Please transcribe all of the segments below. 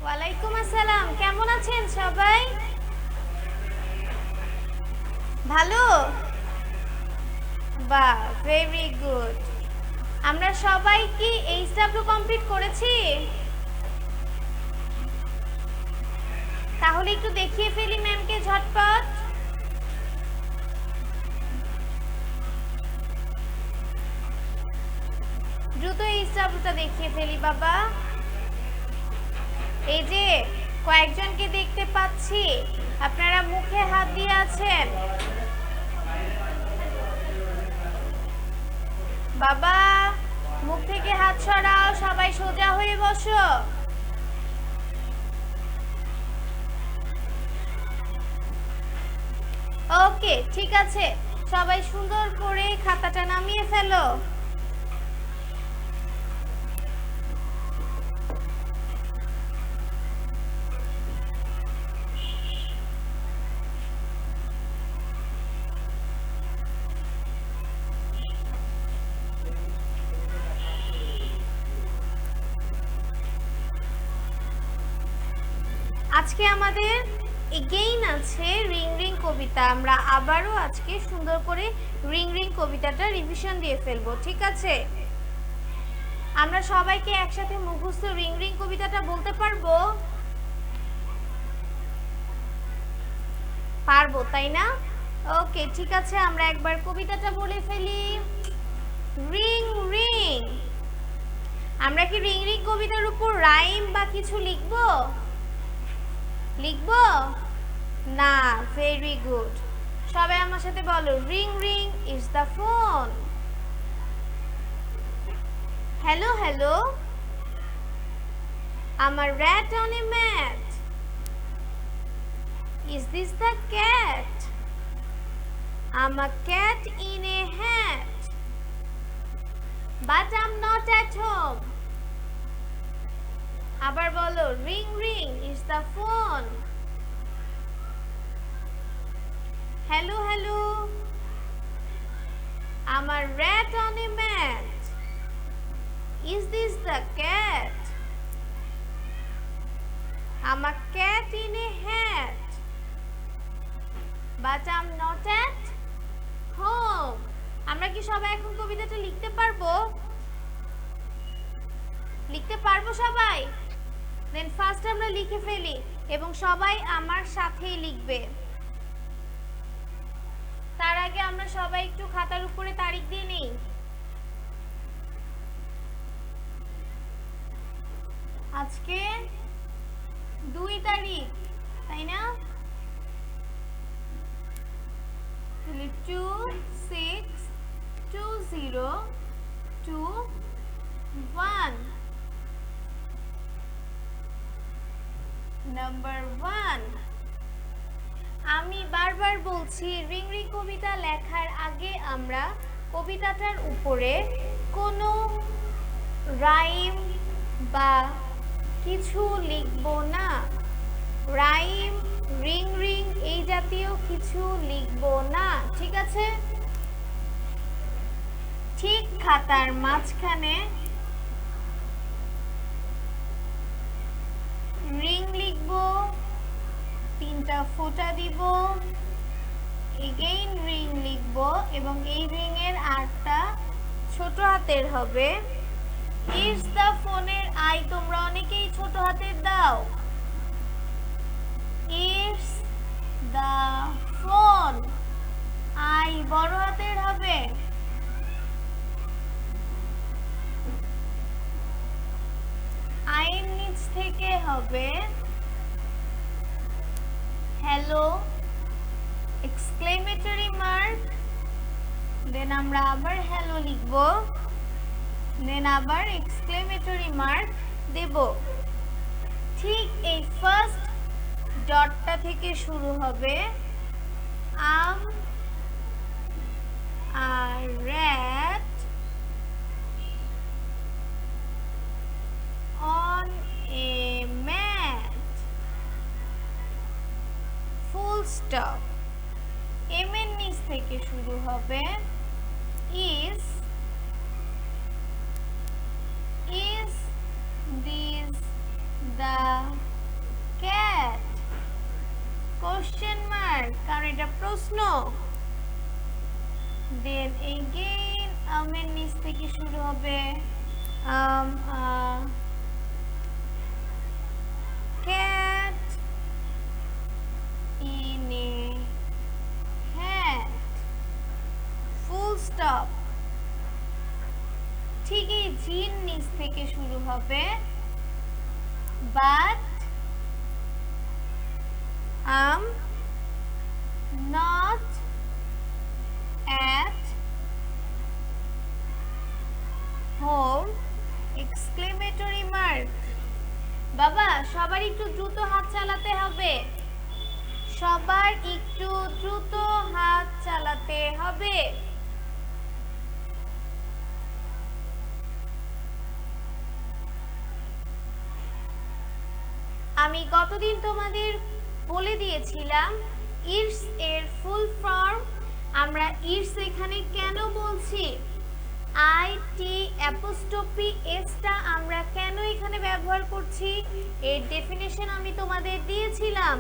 ওয়ালাইকুম আসসালাম। কেমন আছেন সবাই? ভালো? বাহ, ভেরি গুড। আমরা সবাই কি এইচডব্লিউ কমপ্লিট করেছি? তাহলে একটু দেখিয়ে ফেলি ম্যামকে ঝটপট। দ্রুত এইচডব্লিউটা দেখিয়ে ফেলি বাবা। এই যে কয়েকজনকে দেখতে পাচ্ছি, আপনারা মুখে হাত দিয়ে আছেন। বাবা, মুখ থেকে হাত সরাও, সবাই সোজা হয়ে বসো। ওকে, ঠিক আছে, সবাই সুন্দর করে খাতাটা নামিয়ে ফেলো। আজকে আমাদের এগেইন আছে রিং রিং কবিতা। আমরা আবারও আজকে সুন্দর করে রিং রিং কবিতাটা রিভিশন দিয়ে ফেলবো, ঠিক আছে? আমরা সবাইকে একসাথে মুখস্থ রিং রিং কবিতাটা বলতে পারবো? পারবো, তাই না? ওকে, ঠিক আছে, আমরা একবার কবিতাটা বলে ফেলি। Ring ring. আমরা কি রিং রিং কবিতার উপর রাইম বা কিছু লিখবো? লিখবো না? Very good. সবাই আমার সাথে বলো, ring ring is the phone. Hello hello, আমার rat on a mat. Is this the cat? I'm a cat in a hat, but I'm not at home. আবার বলো, ring ring is the phone. Hello hello, আমার rat on a mat. Is this the cat? I'm a cat in a hat, but I'm not at home. আমরা কি সবাই এখন কবিতাটা লিখতে পারবো? লিখতে পারবো সবাই? দেন ফার্স্ট আমরা লিখে ফেলি এবং সবাই আমার সাথেই লিখবে। তার আগে আমরা সবাই একটু খাতার উপরে তারিখ দিয়ে নিই। আজকে 2 তারিখ, তাই না? 2620221 নাম্বার 1। আমি বারবার বলছি, রিং রিং কবিতা লেখার আগে আমরা কবিতাটার উপরে কোনো রাইম বা কিছু লিখব না। রাইম, রিং রিং এই জাতীয় কিছু লিখব না, ঠিক আছে? ঠিক খাতার মাঝখানে রিং লিখব, 3টা ফোঁটা দিব, এগেইন রিং লিখব এবং এই রিং এর আরটা ছোট হাতের হবে। ইজ দ্য ফোনের আই তোমরা অনেকেই ছোট হাতের দাও। ইজ দ্য ফোন, আই বড় হাতের হবে। আইয়ের নিচ থেকে হবে হ্যালো, এক্সক্লেমেটরি মার্ক, দেন আমরা আবার হ্যালো লিখব, দেন আবার এক্সক্লেমেটরি মার্ক দেব। ঠিক এই ফার্স্ট ডটটা থেকে শুরু হবে আম আর rat on a mat, full stop. M এর নিচ থেকে শুরু হবে is this the then again আমের নিচ থেকে শুরু হবে cat in a hat full stop ঠিক এই জিন নিচ থেকে শুরু হবে but I'm not at home exclamatory mark বাবা সবার একটু দ্রুত হাত চালাতে হবে সবার একটু দ্রুত হাত চালাতে হবে আমি গতদিন তোমাদের বলে দিয়েছিলাম ইটস এর ফুল ফর্ম আমরা ইটস এখানে কেন বলছি আই টি অ্যাপোস্ট্রফি এসটা আমরা কেন এখানে ব্যবহার করছি এর ডেফিনেশন আমি তোমাদের দিয়েছিলাম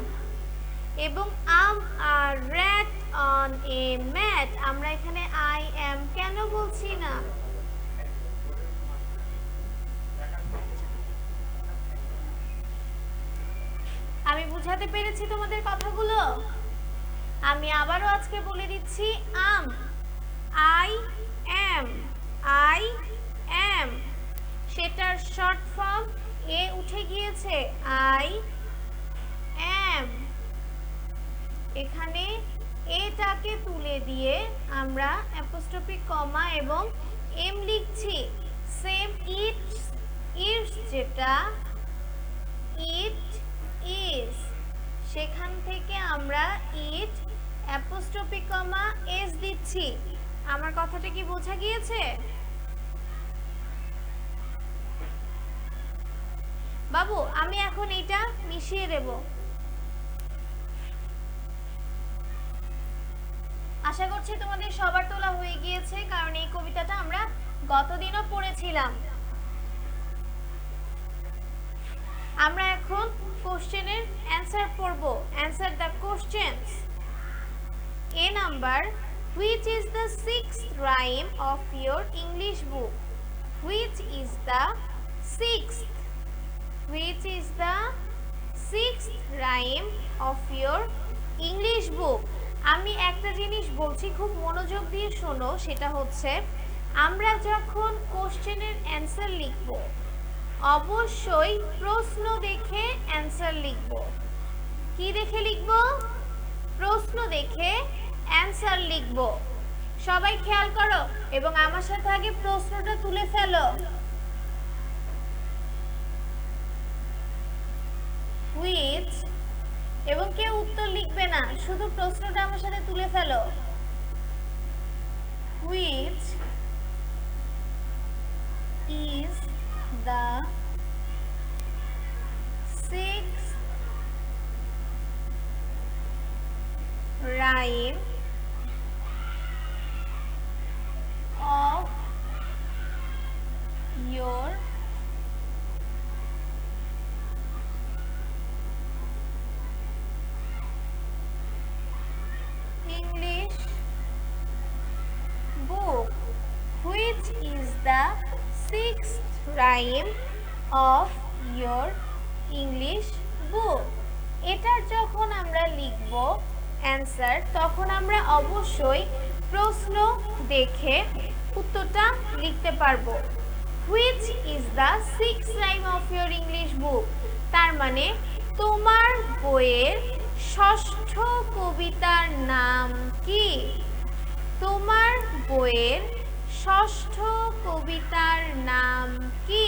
এবং আম আর rat on a mat আমরা এখানে আই অ্যাম কেন বলছি না আমি বুঝাতে পেরেছি তোমাদের কথাগুলো আমি আবারও আজকে বলে দিচ্ছি আম আই অ্যাম সেটার শর্ট ফর্ম এ উঠে গিয়েছে আই অ্যাম এখানে এটাকে তুলে দিয়ে আমরা অ্যাপোস্ট্রফি কমা এবং এম লিখছি সেম ইটস যেটা ইট ইজ সেখান থেকে আমরা ইট অ্যাপোস্ট্রফি কমা এস দিচ্ছি আমার কথাটা কি বোঝা গিয়েছে বাবু আমি এখন এটা মিশিয়ে দেব আশা করছি তোমাদের সবার তোলা হয়ে গিয়েছে কারণ এই কবিতাটা আমরা গতদিনও পড়েছিলাম আমরা এখন কোশ্চেনের অ্যানসার পড়ব answer the questions A number which is the sixth rhyme of your English book which is the sixth rhyme of your English book আমি একটা জিনিস বলছি খুব মনোযোগ দিয়ে শোনো সেটা হচ্ছে আমরা যখন কোশ্চেনের অ্যানসার লিখব অবশ্যই প্রশ্ন দেখে অ্যানসার লিখব কি দেখে লিখব প্রশ্ন দেখে অ্যানসার লিখব সবাই খেয়াল করো এবং আমার সাথে আগে প্রশ্নটা তুলে ফেলো which এবং কেউ উত্তর লিখবে না শুধু প্রশ্নটা আমার সাথে তুলে ফেলো which is the sixth rhyme of your English book which is the sixth rhyme of your English book এটার যখন আমরা লিখব অ্যানসার তখন আমরা অবশ্যই প্রশ্ন দেখে উত্তরটা লিখতে পারবো which is the sixth rhyme of your English book তার মানে তোমার বইয়ের ষষ্ঠ কবিতার নাম কি তোমার বইয়ের ষষ্ঠ কবিতার নাম কি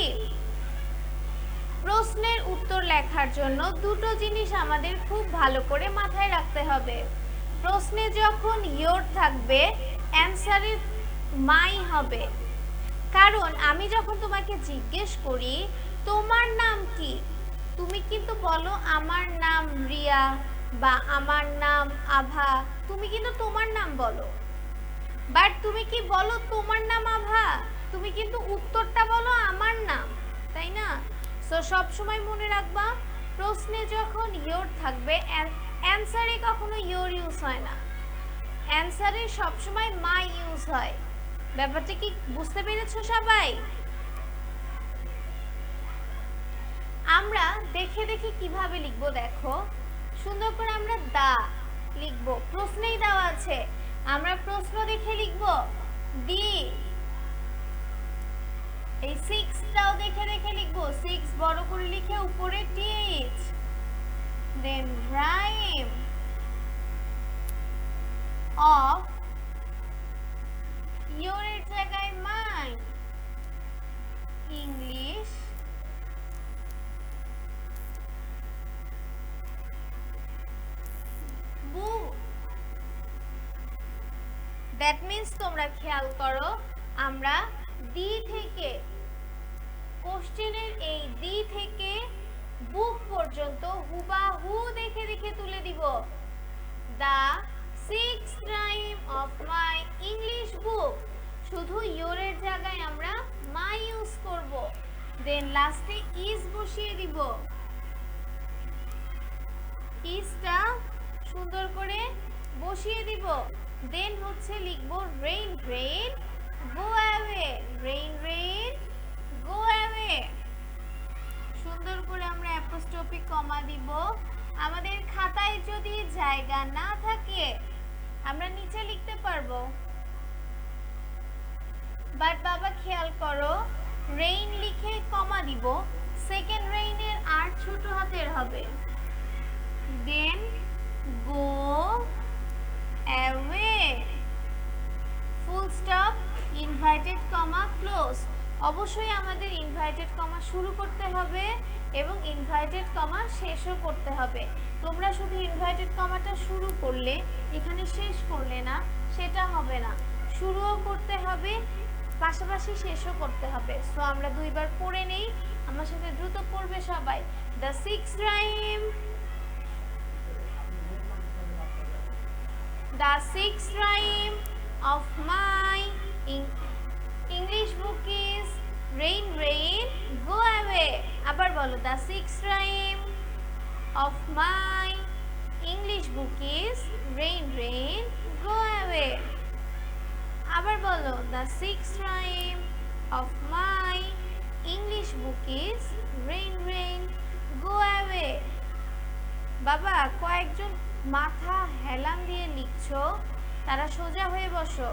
প্রশ্নের উত্তর লেখার জন্য দুটো জিনিস আমাদের খুব ভালো করে মাথায় রাখতে হবে প্রশ্নে যখন ইয়োর থাকবে অ্যানসারে মাই হবে কারণ আমি যখন তোমাকে জিজ্ঞেস করি তোমার নাম কি তুমি কিন্তু বলো আমার নাম রিয়া বা আমার নাম আভা তুমি কিন্তু তোমার নাম বলো বাট তুমি কি বলো তোমার নাম আভা তুমি কিন্তু উত্তরটা বলো আমার নাম তাই না সো সব সময় মনে রাখবা প্রশ্নে যখন ইয়োর থাকবে অ্যানসারে কখনো ইয়োর ইউজ হয় না অ্যানসারে সবসময় মাই ইউজ হয়। ব্যাপারটা কি বুঝতে পেরেছো সবাই? আমরা দেখে দেখে কিভাবে লিখবো দেখো, সুন্দর করে আমরা দা লিখবো, প্রশ্নেই দেওয়া আছে, আমরা প্রশ্ন দেখে লিখবো। দি, এই 6টাও দেখে দেখে লিখবো, 6 বড় করে লিখে উপরে টিচ। দেন রাইম অফ, ইউর এর জায়গায় my, English book. That means তোমরা খেয়াল করো, আমরা দি থেকে, কোশ্চেনের এই দি থেকে বুক পর্যন্ত হুবাহু দেখে দেখে তুলে দিব। The 6th time of my English বুক, শুধু ইউরের জায়গায় আমরা মাই ইউজ করব। দেন লাস্টে ইজ বসিয়ে দিব, ইজটা সুন্দর করে বসিয়ে দিব। দেন হচ্ছে লিখব rain rain go away, rain rain go away. সুন্দর করে আমরা অ্যাপোস্ট্রফি কমা দিব। আমাদের খাতায় যদি জায়গা না থাকে আমরা নিচে লিখতে পারবো, বাট বাবা খেয়াল করো, রেইন লিখে কমা দিব, সেকেন্ড রেইনের আর ছোট হাতের হবে। Then go away, full stop, inverted comma close. অবশ্যই আমাদের ইনভার্টেড কমা শুরু করতে হবে এবং ইনভার্টেড কমা শেষও করতে হবে। তোমরা শুধু ইনভার্টেড কমাটা শুরু করলে, এখানে শেষ করলে না, সেটা হবে না। শুরুও করতে হবে, পাশাপাশি শেষও করতে হবে। সো আমরা দুইবার পড়ে নেই, আমার সাথে দ্রুত পড়বে সবাই। The 6th time, the 6th rhyme of my English book is rain rain go away. আবার বলো, the 6th rhyme of my English book is rain rain go away. আবার বলো, the 6th rhyme of my English book is rain rain go away. বাবা কয়েকজন মাথা হেলান দিয়ে লিখছো, তারা সোজা হয়ে বসো।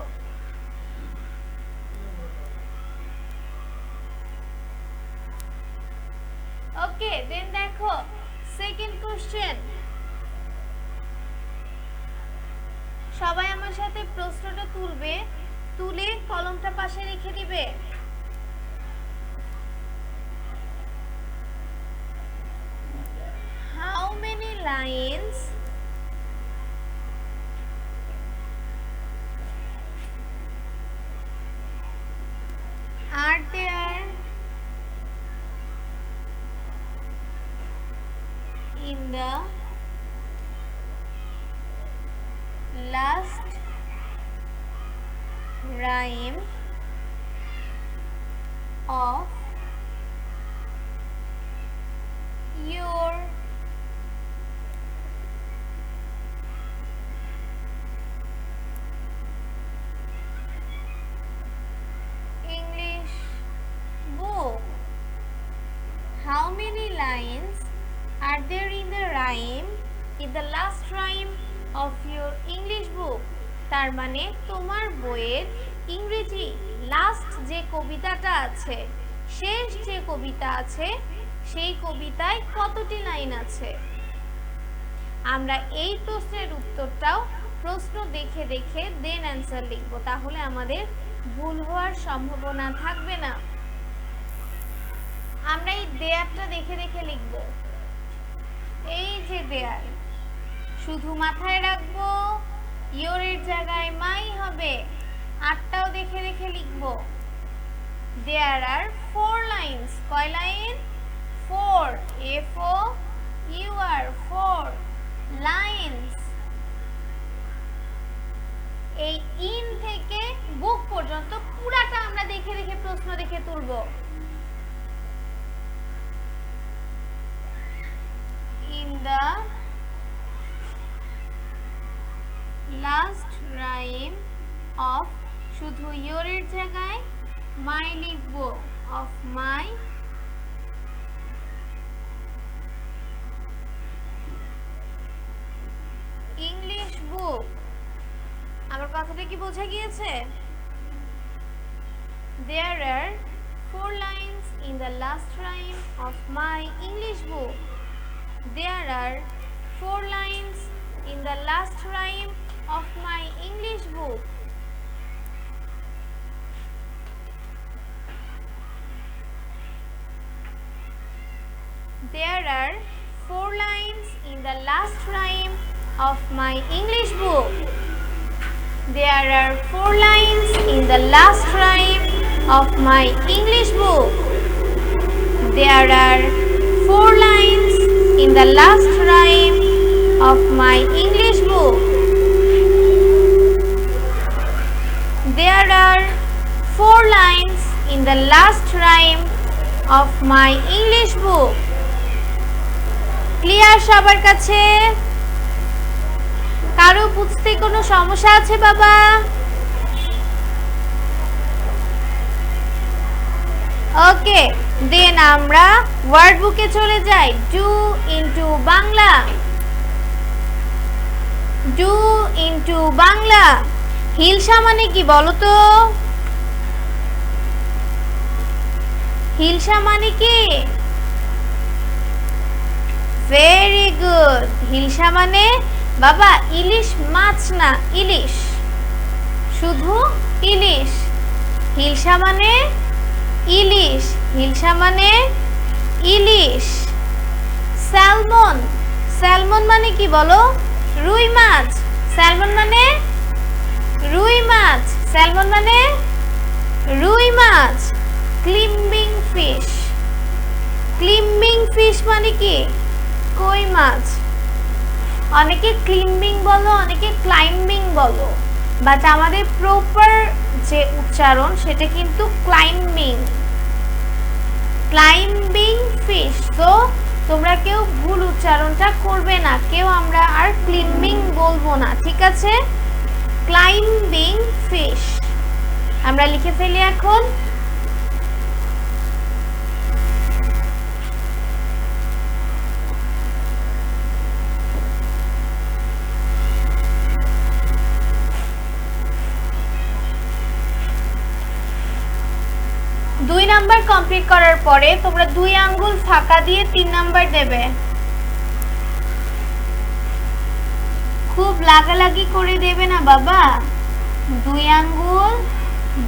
ওকে, দেন দেখো সেকেন্ড কোশ্চেন। সবাই আমার সাথে প্রশ্নটা তুলবে, তুলে কলমটা পাশে রেখে দিবে। How many lines are there in the last rhyme of your English book? How many lines are there in the rhyme, in the last rhyme of your English book? তার মানে তোমার বইয়ের ইংরেজি লাস্ট যে কবিতাটা আছে, শেষ যে কবিতা আছে, সেই কবিতায় কতটি লাইন আছে? আমরা এই প্রশ্নের উত্তরটাও প্রশ্ন দেখে দেখে দেন অ্যান্সার লিখব, তাহলে আমাদের ভুল হওয়ার সম্ভাবনা থাকবে না। আমরা এই দেয়ারটা দেখে দেখে লিখব। এই যে দেয়ার, শুধু মাথায় রাখবো ইয়োরের জায়গায় মাই হবে। 8টাও দেখে দেখে লিখব। দেয়ার আর 4 লাইনস। কয় লাইন? 4, FOUR 4 lines. এই ইন থেকে বুক পর্যন্ত পুরাটা আমরা দেখে দেখে প্রশ্ন দেখে তুলব। in the last rhyme of, শুধু ইয়োরের জায়গায় মাই লিখবো, অফ মাই ইংলিশ বুক। আমার কথাটা কি বোঝা গিয়েছে? There are 4 lines in the last rhyme of my English book. There are 4 lines in the last rhyme of my English book. There are 4 lines in the last rhyme of my English book. There are 4 lines in the last rhyme of my English book. There are 4 lines in the last rhyme of my English book. There are 4 lines in the last rhyme of my English book. Clear সবার কাছে? কারো বুঝতে কোনো সমস্যা আছে বাবা? ওকে, দেন আমরা word বুকে চলে যাই। Do into Bangla, do into Bangla. Hilsa মানে কি বলো তো? হিলসা মানে কি? Very good. হিলসা মানে বাবা ইলিশ মাছ না, ইলিশ, শুধু ইলিশ। হিলসা মানে ইলিশ, হিলসা মানে ইলিশ। স্যালমন, স্যালমন মানে কি বলো? রুই মাছ। স্যালমন মানে রুই মাছ, স্যালমন মানে রুই মাছ। ক্লিম্বিং ফিশ, ক্লিম্বিং ফিশ মানে কি? কই মাছ। অনেকে ক্লিম্বিং বলো, অনেকে ক্লাইম্বিং বলো, বাট আমাদের প্রপার যে উচ্চারণ সেটা কিন্তু ক্লাইম্বিং, ক্লাইম্বিং ফিশ। তো তোমরা কেউ ভুল উচ্চারণটা করবে না, কেউ আমরা আর ক্লিম্বিং বলবো না, ঠিক আছে? ক্লাইম্বিং ফিশ আমরা লিখে ফেলি এখন। দুই নাম্বার কমপ্লিট করার পরে তোমরা 2 আঙ্গুল ফাঁকা দিয়ে 3 নাম্বার দেবে। খুব লাগালাগি করে দেবে না বাবা, 2 আঙ্গুল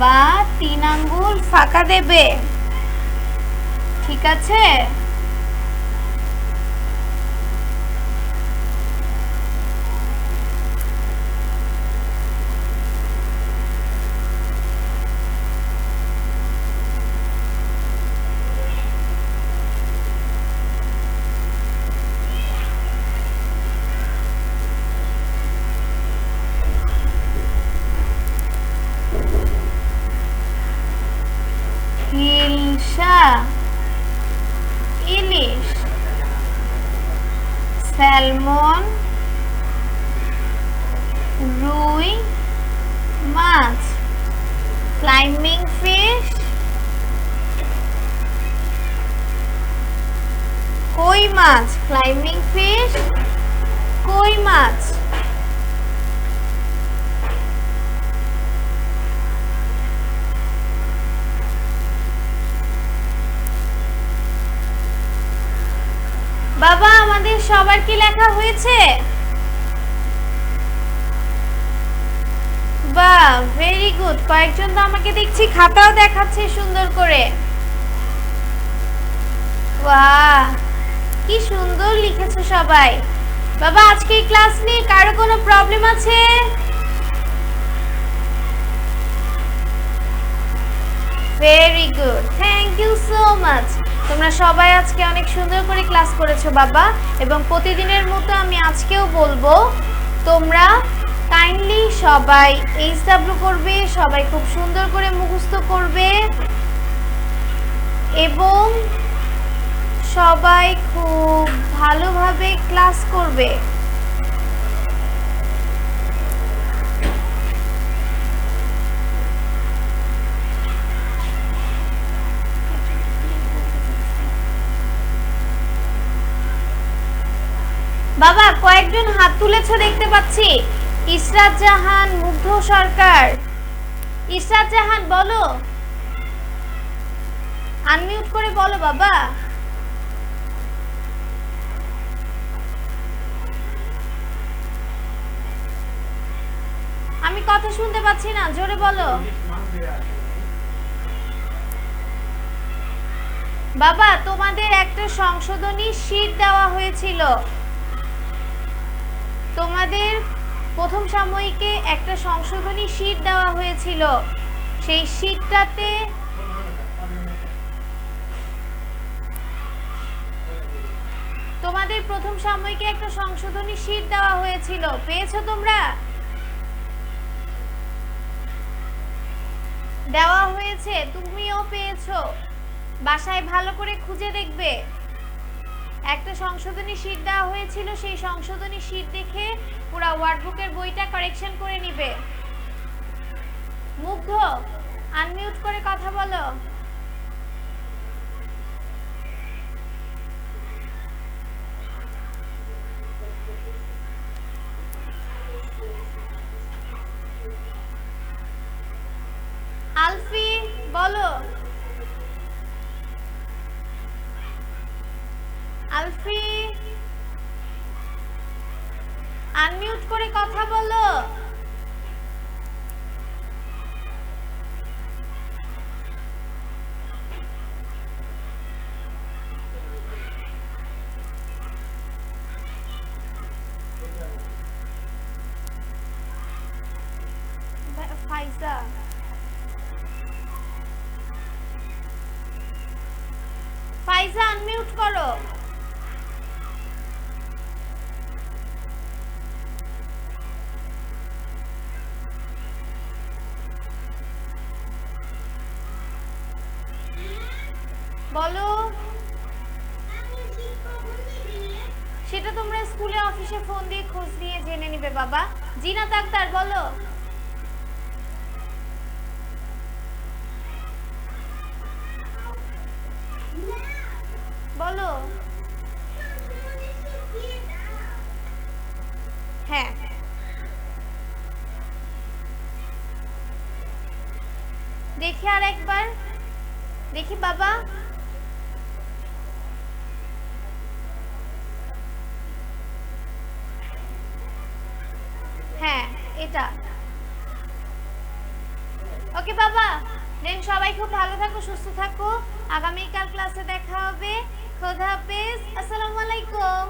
বা 3 আঙ্গুল ফাঁকা দেবে, ঠিক আছে? হিলসা, ইলিশ, স্যালমন, রুই মাছ, ক্লাইম্বিং ফিশ, কই মাছ, ক্লাইম্বিং ফিশ, কই মাছ। বাবা আমাদের সবার কি লেখা হয়েছে? বাহ, ভেরি গুড। কয়েকজন তো আমাকে দেখছি খাতাও দেখাচ্ছে সুন্দর করে। বাহ, কি সুন্দর লিখেছো সবাই। বাবা আজকে ক্লাস নিয়ে কারো কোনো প্রবলেম আছে? Very good, thank you so much. তোমরা সবাই আজকে অনেক সুন্দর করে ক্লাস করেছো বাবা, এবং প্রতিদিনের মতো আমি আজকেও বলবো তোমরা কাইন্ডলি সবাই এইচডব্লিউ করবে, সবাই খুব সুন্দর করে মুখস্থ করবে এবং সবাই খুব ভালোভাবে ক্লাস করবে। বাবা কয়েকজন হাত তুলেছে দেখতে পাচ্ছি। ইসরাত জাহান, মুগ্ধ সরকার। ইসরাত জাহান বলো, আনমিউট করে বলো বাবা। আমি কথা শুনতে পাচ্ছি না, জোরে বলো বাবা। তোমাদের একটা সংশোধনী শীট দেওয়া হয়েছিল, তোমাদের প্রথম সাময়িকে একটা সংশোধনী শীট দেওয়া হয়েছিল। সেই শীটটাতে তোমাদের প্রথম সাময়িকে একটা সংশোধনী শীট দেওয়া হয়েছিল, পেয়েছো তোমরা? দেওয়া হয়েছে, তুমিও পেয়েছো। বাসায় ভালো করে খুঁজে দেখবে। একটা সংশোধনী শীট দেওয়া হয়েছিল, সেই সংশোধনী শীট দেখে পুরো ওয়ার্ডবুকের বইটা কারেকশন করে নিবে। মুগ্ধ, আনমিউট করে কথা বলো। আলফি বলো, আলফি আনমিউট করে কথা বলো। ফাইজা, ফাইজা আনমিউট করো। বলো, সেটা তোমরা স্কুলে অফিসে ফোন দিয়ে খোঁজ নিয়ে জেনে নিবে বাবা। জিনাত আক্তার বলো। বলো, হ্যাঁ দেখি আর একবার দেখি বাবা। হ্যাঁ এটা ওকে বাবা। দেন সবাই খুব ভালো থাকো, সুস্থ থাকো। আগামীকাল ক্লাসে দেখা হবে। খোদা হাফেজ, আসসালামু আলাইকুম।